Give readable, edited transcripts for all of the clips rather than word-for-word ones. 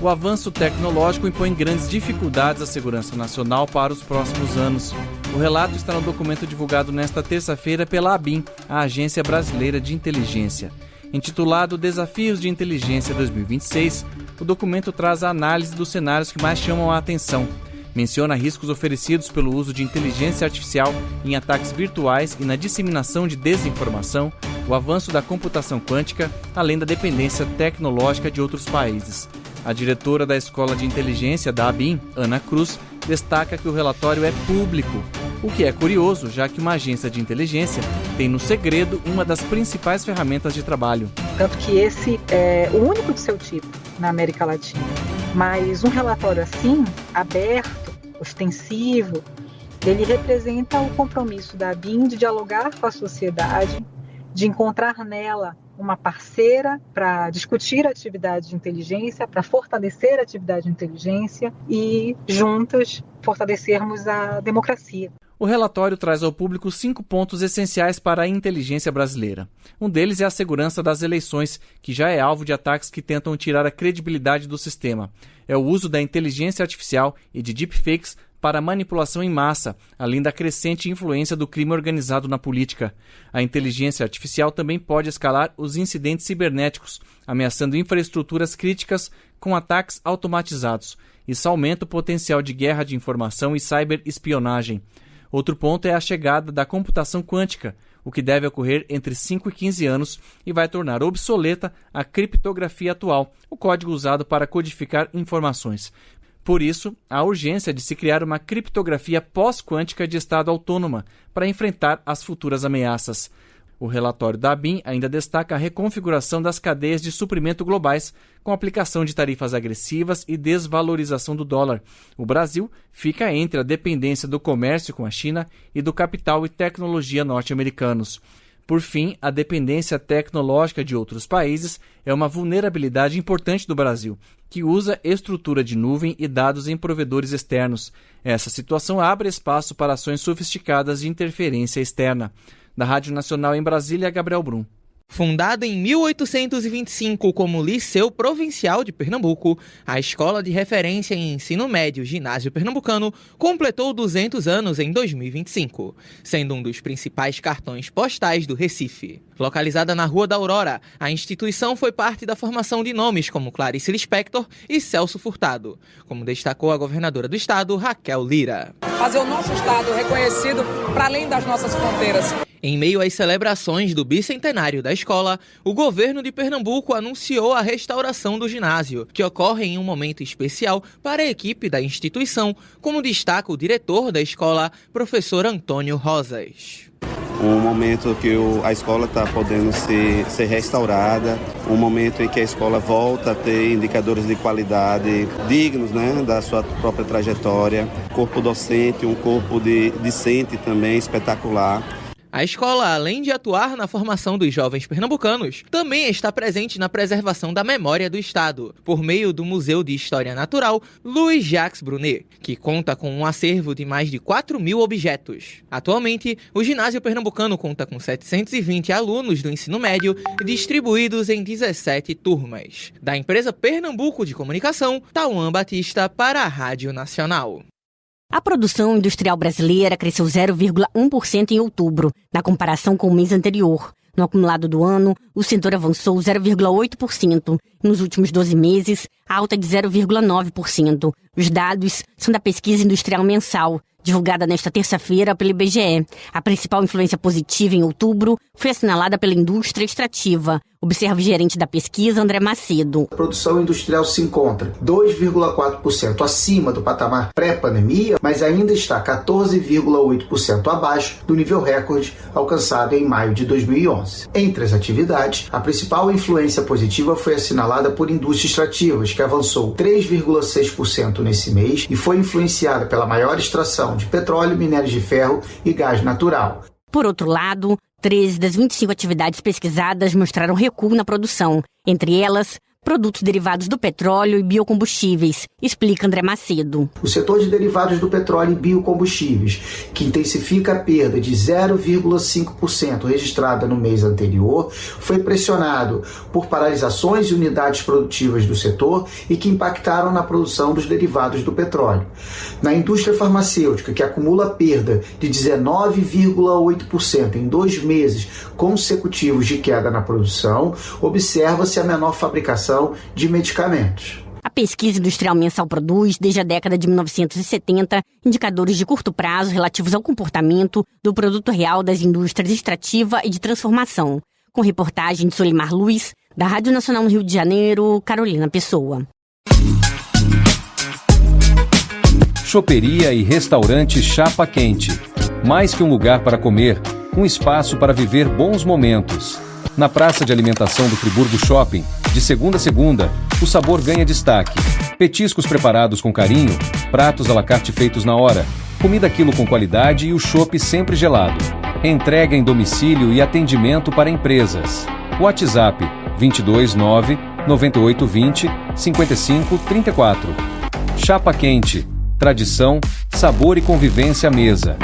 O avanço tecnológico impõe grandes dificuldades à segurança nacional para os próximos anos. O relato está no documento divulgado nesta terça-feira pela ABIN, a Agência Brasileira de Inteligência. Intitulado Desafios de Inteligência 2026, o documento traz a análise dos cenários que mais chamam a atenção. Menciona riscos oferecidos pelo uso de inteligência artificial em ataques virtuais e na disseminação de desinformação, o avanço da computação quântica, além da dependência tecnológica de outros países. A diretora da Escola de Inteligência da ABIN, Ana Cruz, destaca que o relatório é público, o que é curioso, já que uma agência de inteligência tem no segredo uma das principais ferramentas de trabalho. Tanto que esse é o único de seu tipo na América Latina. Mas um relatório assim, aberto, ostensivo, ele representa o compromisso da ABIN de dialogar com a sociedade, de encontrar nela uma parceira para discutir a atividade de inteligência, para fortalecer a atividade de inteligência e, juntas, fortalecermos a democracia. O relatório traz ao público 5 pontos essenciais para a inteligência brasileira. Um deles é a segurança das eleições, que já é alvo de ataques que tentam tirar a credibilidade do sistema. É o uso da inteligência artificial e de deepfakes para manipulação em massa, além da crescente influência do crime organizado na política. A inteligência artificial também pode escalar os incidentes cibernéticos, ameaçando infraestruturas críticas com ataques automatizados. Isso aumenta o potencial de guerra de informação e cyberespionagem. Outro ponto é a chegada da computação quântica, o que deve ocorrer entre 5 e 15 anos e vai tornar obsoleta a criptografia atual, o código usado para codificar informações. Por isso, há urgência de se criar uma criptografia pós-quântica de estado autônoma para enfrentar as futuras ameaças. O relatório da ABIN ainda destaca a reconfiguração das cadeias de suprimento globais, com aplicação de tarifas agressivas e desvalorização do dólar. O Brasil fica entre a dependência do comércio com a China e do capital e tecnologia norte-americanos. Por fim, a dependência tecnológica de outros países é uma vulnerabilidade importante do Brasil, que usa estrutura de nuvem e dados em provedores externos. Essa situação abre espaço para ações sofisticadas de interferência externa. Da Rádio Nacional em Brasília, Gabriel Brum. Fundada em 1825 como Liceu Provincial de Pernambuco, a escola de referência em ensino médio Ginásio Pernambucano completou 200 anos em 2025, sendo um dos principais cartões postais do Recife. Localizada na Rua da Aurora, a instituição foi parte da formação de nomes como Clarice Lispector e Celso Furtado, como destacou a governadora do estado, Raquel Lira. Fazer o nosso estado reconhecido para além das nossas fronteiras. Em meio às celebrações do bicentenário da escola, o governo de Pernambuco anunciou a restauração do ginásio, que ocorre em um momento especial para a equipe da instituição, como destaca o diretor da escola, professor Antônio Rosas. Um momento que a escola está podendo ser restaurada, um momento em que a escola volta a ter indicadores de qualidade dignos, né, da sua própria trajetória, corpo docente, um corpo discente também espetacular. A escola, além de atuar na formação dos jovens pernambucanos, também está presente na preservação da memória do Estado, por meio do Museu de História Natural Louis Jacques Brunet, que conta com um acervo de mais de 4.000 objetos. Atualmente, o ginásio pernambucano conta com 720 alunos do ensino médio, distribuídos em 17 turmas. Da empresa Pernambuco de Comunicação, Tauan Batista para a Rádio Nacional. A produção industrial brasileira cresceu 0,1% em outubro, na comparação com o mês anterior. No acumulado do ano, o setor avançou 0,8%. Nos últimos 12 meses, alta de 0,9%. Os dados são da pesquisa industrial mensal, divulgada nesta terça-feira pelo IBGE. A principal influência positiva em outubro foi assinalada pela indústria extrativa. Observa o gerente da pesquisa, André Macedo. A produção industrial se encontra 2,4% acima do patamar pré-pandemia, mas ainda está 14,8% abaixo do nível recorde alcançado em maio de 2011. Entre as atividades, a principal influência positiva foi assinalada por indústrias extrativas, que avançou 3,6% nesse mês e foi influenciada pela maior extração de petróleo, minério de ferro e gás natural. Por outro lado, 13 das 25 atividades pesquisadas mostraram recuo na produção. Entre elas, produtos derivados do petróleo e biocombustíveis, explica André Macedo. O setor de derivados do petróleo e biocombustíveis, que intensifica a perda de 0,5% registrada no mês anterior, foi pressionado por paralisações de unidades produtivas do setor e que impactaram na produção dos derivados do petróleo. Na indústria farmacêutica, que acumula perda de 19,8% em 2 meses consecutivos de queda na produção, observa-se a menor fabricação de medicamentos. A pesquisa industrial mensal produz, desde a década de 1970, indicadores de curto prazo relativos ao comportamento do produto real das indústrias extrativa e de transformação. Com reportagem de Solimar Luiz, da Rádio Nacional no Rio de Janeiro, Carolina Pessoa. Choperia e restaurante Chapa Quente. Mais que um lugar para comer, um espaço para viver bons momentos. Na praça de alimentação do Friburgo Shopping, de segunda a segunda, o sabor ganha destaque. Petiscos preparados com carinho, pratos à la carte feitos na hora, comida quilo com qualidade e o chopp sempre gelado. Entrega em domicílio e atendimento para empresas. WhatsApp 229 9820 5534. Chapa Quente. Tradição, sabor e convivência à mesa.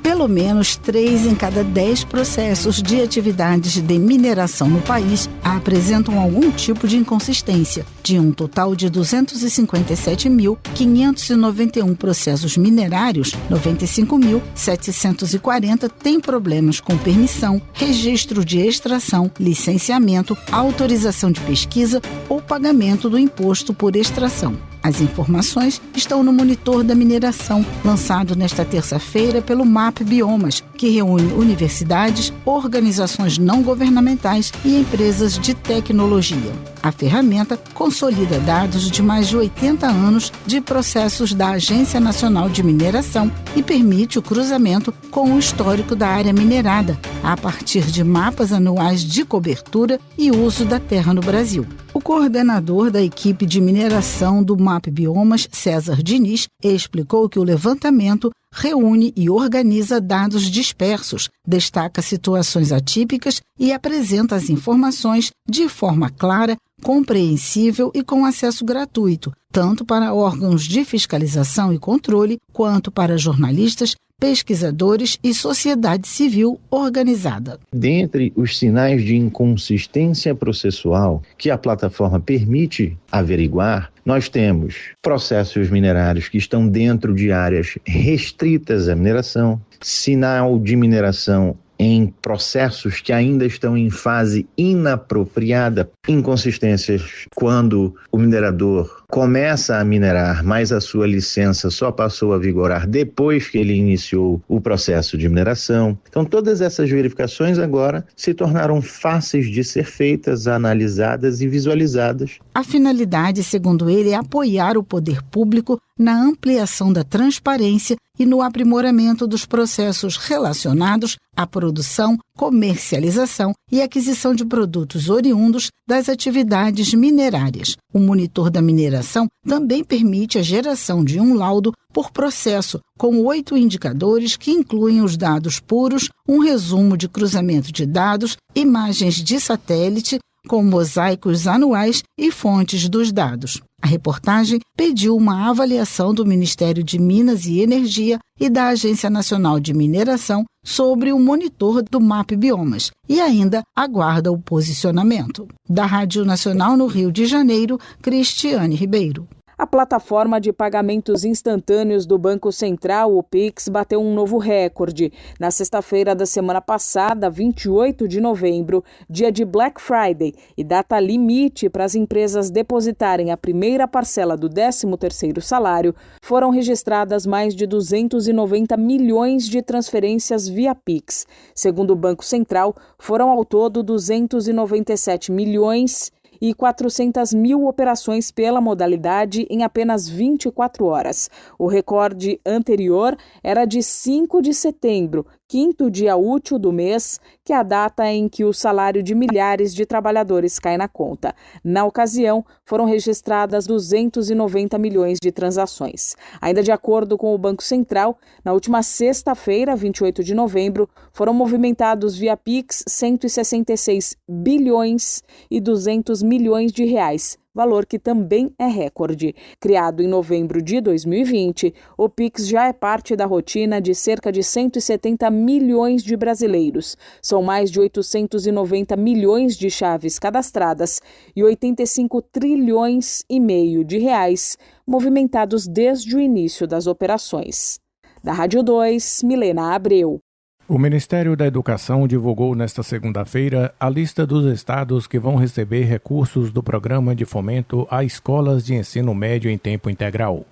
Pelo menos 3 em cada 10 processos de atividades de mineração no país apresentam algum tipo de inconsistência. De um total de 257.591 processos minerários, 95.740 têm problemas com permissão, registro de extração, licenciamento, autorização de pesquisa ou pagamento do imposto por extração. As informações estão no Monitor da Mineração, lançado nesta terça-feira pelo MAP Biomas, que reúne universidades, organizações não governamentais e empresas de tecnologia. A ferramenta consolida dados de mais de 80 anos de processos da Agência Nacional de Mineração e permite o cruzamento com o histórico da área minerada, a partir de mapas anuais de cobertura e uso da terra no Brasil. O coordenador da equipe de mineração do MAP Biomas, César Diniz, explicou que o levantamento reúne e organiza dados dispersos, destaca situações atípicas e apresenta as informações de forma clara, compreensível e com acesso gratuito, tanto para órgãos de fiscalização e controle, quanto para jornalistas, pesquisadores e sociedade civil organizada. Dentre os sinais de inconsistência processual que a plataforma permite averiguar, nós temos processos minerários que estão dentro de áreas restritas à mineração, sinal de mineração em processos que ainda estão em fase inapropriada, inconsistências quando o minerador começa a minerar, mas a sua licença só passou a vigorar depois que ele iniciou o processo de mineração. Então, todas essas verificações agora se tornaram fáceis de ser feitas, analisadas e visualizadas. A finalidade, segundo ele, é apoiar o poder público na ampliação da transparência e no aprimoramento dos processos relacionados à produção, comercialização e aquisição de produtos oriundos das atividades minerárias. O Monitor da Mineração também permite a geração de um laudo por processo, com 8 indicadores que incluem os dados puros, um resumo de cruzamento de dados, imagens de satélite, com mosaicos anuais e fontes dos dados. A reportagem pediu uma avaliação do Ministério de Minas e Energia e da Agência Nacional de Mineração sobre o monitor do MAP Biomas e ainda aguarda o posicionamento. Da Rádio Nacional no Rio de Janeiro, Cristiane Ribeiro. A plataforma de pagamentos instantâneos do Banco Central, o Pix, bateu um novo recorde. Na sexta-feira da semana passada, 28 de novembro, dia de Black Friday e data limite para as empresas depositarem a primeira parcela do 13º salário, foram registradas mais de 290 milhões de transferências via Pix. Segundo o Banco Central, foram ao todo 297 milhões e 400 mil operações pela modalidade em apenas 24 horas. O recorde anterior era de 5 de setembro, quinto dia útil do mês, que é a data em que o salário de milhares de trabalhadores cai na conta. Na ocasião, foram registradas 290 milhões de transações. Ainda de acordo com o Banco Central, na última sexta-feira, 28 de novembro, foram movimentados via Pix 166 bilhões e 200 milhões de reais, valor que também é recorde. Criado em novembro de 2020, o Pix já é parte da rotina de cerca de 170 milhões de brasileiros. São mais de 890 milhões de chaves cadastradas e 85 trilhões e meio de reais movimentados desde o início das operações. Da Rádio 2, Milena Abreu. O Ministério da Educação divulgou nesta segunda-feira a lista dos estados que vão receber recursos do Programa de Fomento a Escolas de Ensino Médio em Tempo Integral.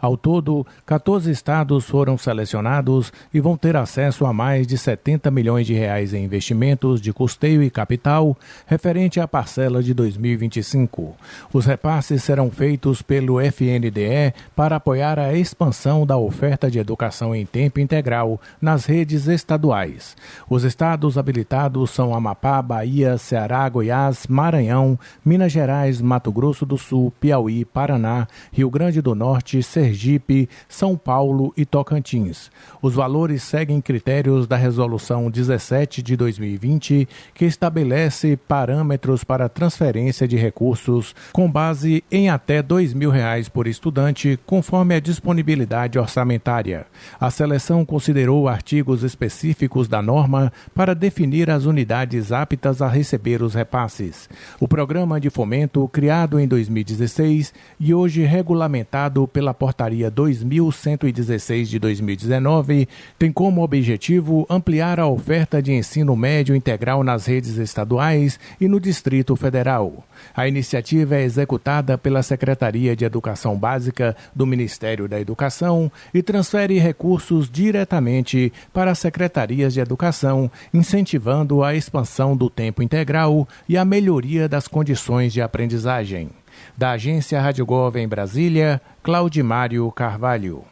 Ao todo, 14 estados foram selecionados e vão ter acesso a mais de 70 milhões de reais em investimentos de custeio e capital referente à parcela de 2025. Os repasses serão feitos pelo FNDE para apoiar a expansão da oferta de educação em tempo integral nas redes estaduais. Os estados habilitados são Amapá, Bahia, Ceará, Goiás, Maranhão, Minas Gerais, Mato Grosso do Sul, Piauí, Paraná, Rio Grande do Norte, Sergipe, São Paulo e Tocantins. Os valores seguem critérios da Resolução 17 de 2020, que estabelece parâmetros para transferência de recursos com base em até R$ 2.000 por estudante, conforme a disponibilidade orçamentária. A seleção considerou artigos específicos da norma para definir as unidades aptas a receber os repasses. O programa de fomento, criado em 2016 e hoje regulamentado pela Portaria 2116 de 2019, tem como objetivo ampliar a oferta de ensino médio integral nas redes estaduais e no Distrito Federal. A iniciativa é executada pela Secretaria de Educação Básica do Ministério da Educação e transfere recursos diretamente para as secretarias de educação, incentivando a expansão do tempo integral e a melhoria das condições de aprendizagem. Da Agência Rádio Gov em Brasília, Claudimário Carvalho.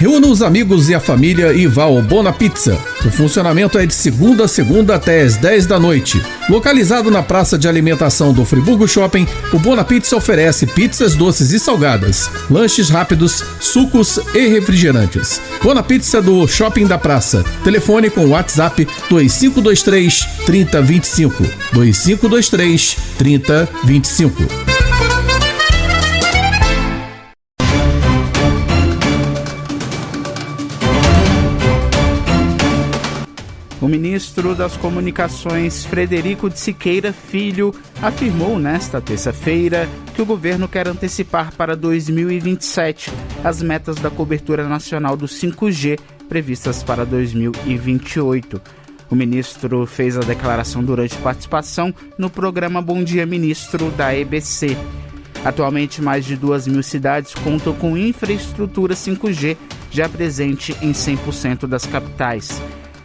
Reúna os amigos e a família e vá ao Bona Pizza. O funcionamento é de segunda a segunda até às 10 da noite. Localizado na praça de alimentação do Friburgo Shopping, o Bona Pizza oferece pizzas doces e salgadas, lanches rápidos, sucos e refrigerantes. Bona Pizza do Shopping da Praça. Telefone com WhatsApp 2523 3025. 2523 3025. O ministro das Comunicações, Frederico de Siqueira Filho, afirmou nesta terça-feira que o governo quer antecipar para 2027 as metas da cobertura nacional do 5G previstas para 2028. O ministro fez a declaração durante participação no programa Bom Dia Ministro da EBC. Atualmente, mais de 2.000 cidades contam com infraestrutura 5G já presente em 100% das capitais.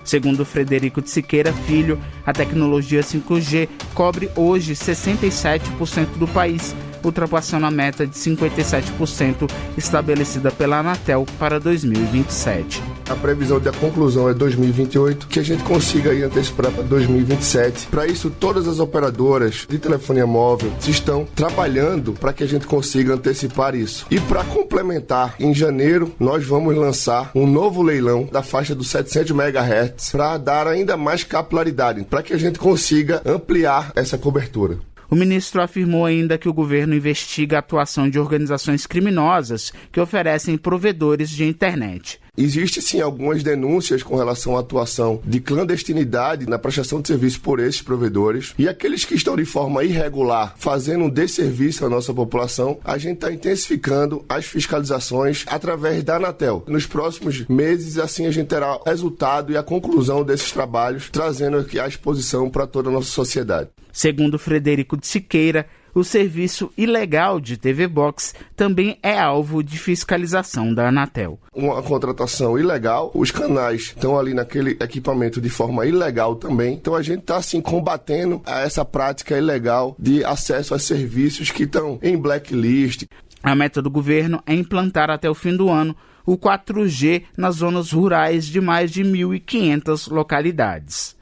Segundo Frederico de Siqueira Filho, a tecnologia 5G cobre hoje 67% do país, ultrapassando a meta de 57% estabelecida pela Anatel para 2027. A previsão da conclusão é 2028, que a gente consiga aí antecipar para 2027. Para isso, todas as operadoras de telefonia móvel estão trabalhando para que a gente consiga antecipar isso. E para complementar, em janeiro, nós vamos lançar um novo leilão da faixa dos 700 MHz para dar ainda mais capilaridade, para que a gente consiga ampliar essa cobertura. O ministro afirmou ainda que o governo investiga a atuação de organizações criminosas que oferecem provedores de internet. Existem sim algumas denúncias com relação à atuação de clandestinidade na prestação de serviço por esses provedores, e aqueles que estão de forma irregular fazendo um desserviço à nossa população, a gente está intensificando as fiscalizações através da Anatel. Nos próximos meses, assim, a gente terá o resultado e a conclusão desses trabalhos, trazendo aqui a exposição para toda a nossa sociedade. Segundo Frederico de Siqueira, o serviço ilegal de TV Box também é alvo de fiscalização da Anatel. Uma contratação ilegal, os canais estão ali naquele equipamento de forma ilegal também. Então a gente está assim combatendo essa prática ilegal de acesso a serviços que estão em blacklist. A meta do governo é implantar até o fim do ano o 4G nas zonas rurais de mais de 1.500 localidades.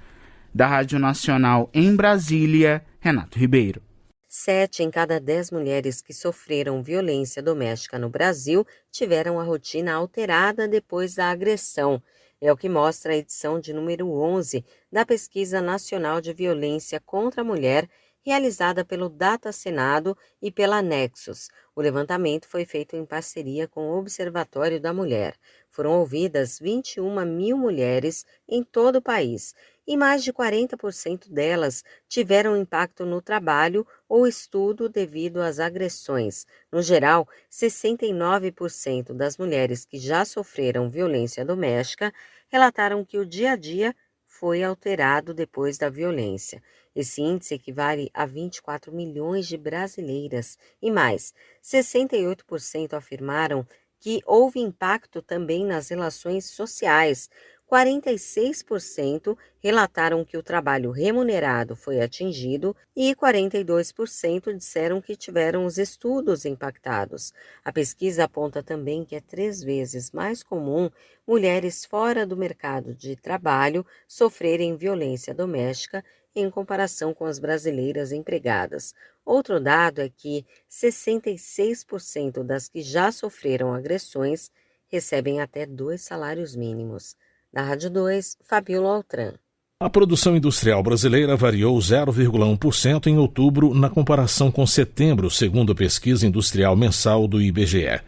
Da Rádio Nacional em Brasília, Renato Ribeiro. 7 em cada 10 mulheres que sofreram violência doméstica no Brasil tiveram a rotina alterada depois da agressão. É o que mostra a edição de número 11 da Pesquisa Nacional de Violência contra a Mulher, realizada pelo Data Senado e pela Nexus. O levantamento foi feito em parceria com o Observatório da Mulher. Foram ouvidas 21 mil mulheres em todo o país e mais de 40% delas tiveram impacto no trabalho ou estudo devido às agressões. No geral, 69% das mulheres que já sofreram violência doméstica relataram que o dia a dia foi alterado depois da violência. Esse índice equivale a 24 milhões de brasileiras e mais, 68% afirmaram que houve impacto também nas relações sociais. 46% relataram que o trabalho remunerado foi atingido e 42% disseram que tiveram os estudos impactados. A pesquisa aponta também que é 3 vezes mais comum mulheres fora do mercado de trabalho sofrerem violência doméstica em comparação com as brasileiras empregadas. Outro dado é que 66% das que já sofreram agressões recebem até 2 salários mínimos. Da Rádio 2, Fabiola Altran. A produção industrial brasileira variou 0,1% em outubro na comparação com setembro, segundo a pesquisa industrial mensal do IBGE.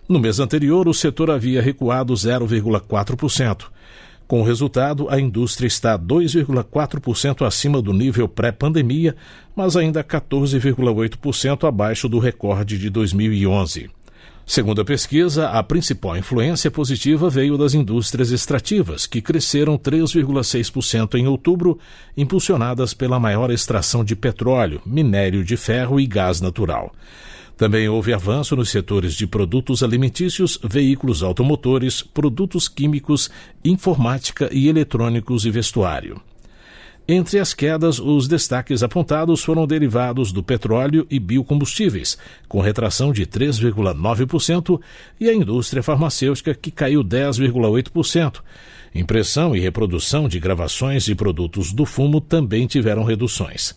No mês anterior, o setor havia recuado 0,4%. Com o resultado, a indústria está 2,4% acima do nível pré-pandemia, mas ainda 14,8% abaixo do recorde de 2011. Segundo a pesquisa, a principal influência positiva veio das indústrias extrativas, que cresceram 3,6% em outubro, impulsionadas pela maior extração de petróleo, minério de ferro e gás natural. Também houve avanço nos setores de produtos alimentícios, veículos automotores, produtos químicos, informática e eletrônicos e vestuário. Entre as quedas, os destaques apontados foram derivados do petróleo e biocombustíveis, com retração de 3,9%, e a indústria farmacêutica, que caiu 10,8%. Impressão e reprodução de gravações de produtos do fumo também tiveram reduções.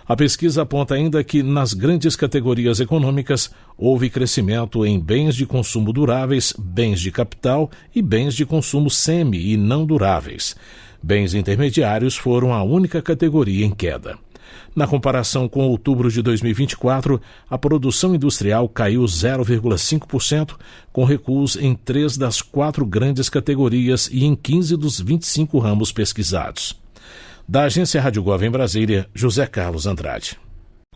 A pesquisa aponta ainda que, nas grandes categorias econômicas, houve crescimento em bens de consumo duráveis, bens de capital e bens de consumo semi- e não duráveis. Bens intermediários foram a única categoria em queda. Na comparação com outubro de 2024, a produção industrial caiu 0,5%, com recuos em 3 das 4 grandes categorias e em 15 dos 25 ramos pesquisados. Da Agência Rádio Gov em Brasília, José Carlos Andrade.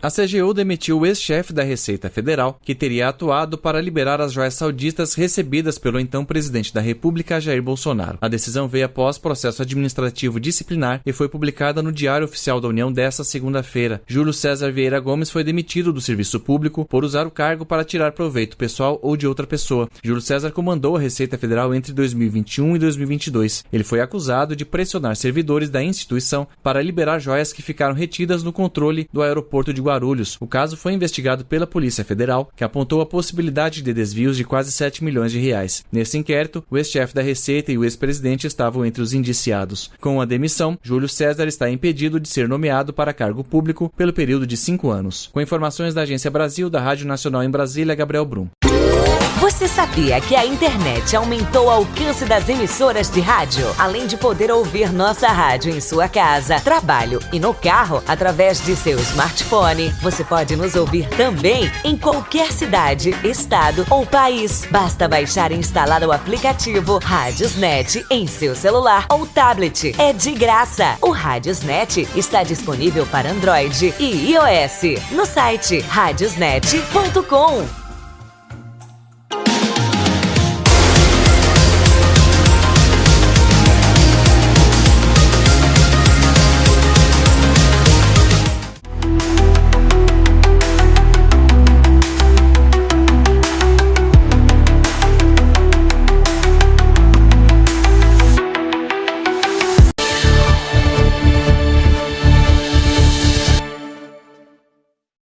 A CGU demitiu o ex-chefe da Receita Federal, que teria atuado para liberar as joias sauditas recebidas pelo então presidente da República, Jair Bolsonaro. A decisão veio após processo administrativo disciplinar e foi publicada no Diário Oficial da União desta segunda-feira. Júlio César Vieira Gomes foi demitido do serviço público por usar o cargo para tirar proveito pessoal ou de outra pessoa. Júlio César comandou a Receita Federal entre 2021 e 2022. Ele foi acusado de pressionar servidores da instituição para liberar joias que ficaram retidas no controle do aeroporto de Guarulhos. O caso foi investigado pela Polícia Federal, que apontou a possibilidade de desvios de quase 7 milhões de reais. Nesse inquérito, o ex-chefe da Receita e o ex-presidente estavam entre os indiciados. Com a demissão, Júlio César está impedido de ser nomeado para cargo público pelo período de 5 anos. Com informações da Agência Brasil, da Rádio Nacional em Brasília, Gabriel Brum. Você sabia que a internet aumentou o alcance das emissoras de rádio? Além de poder ouvir nossa rádio em sua casa, trabalho e no carro, através de seu smartphone, você pode nos ouvir também em qualquer cidade, estado ou país. Basta baixar e instalar o aplicativo Radiosnet em seu celular ou tablet. É de graça. O Radiosnet está disponível para Android e iOS no site radiosnet.com.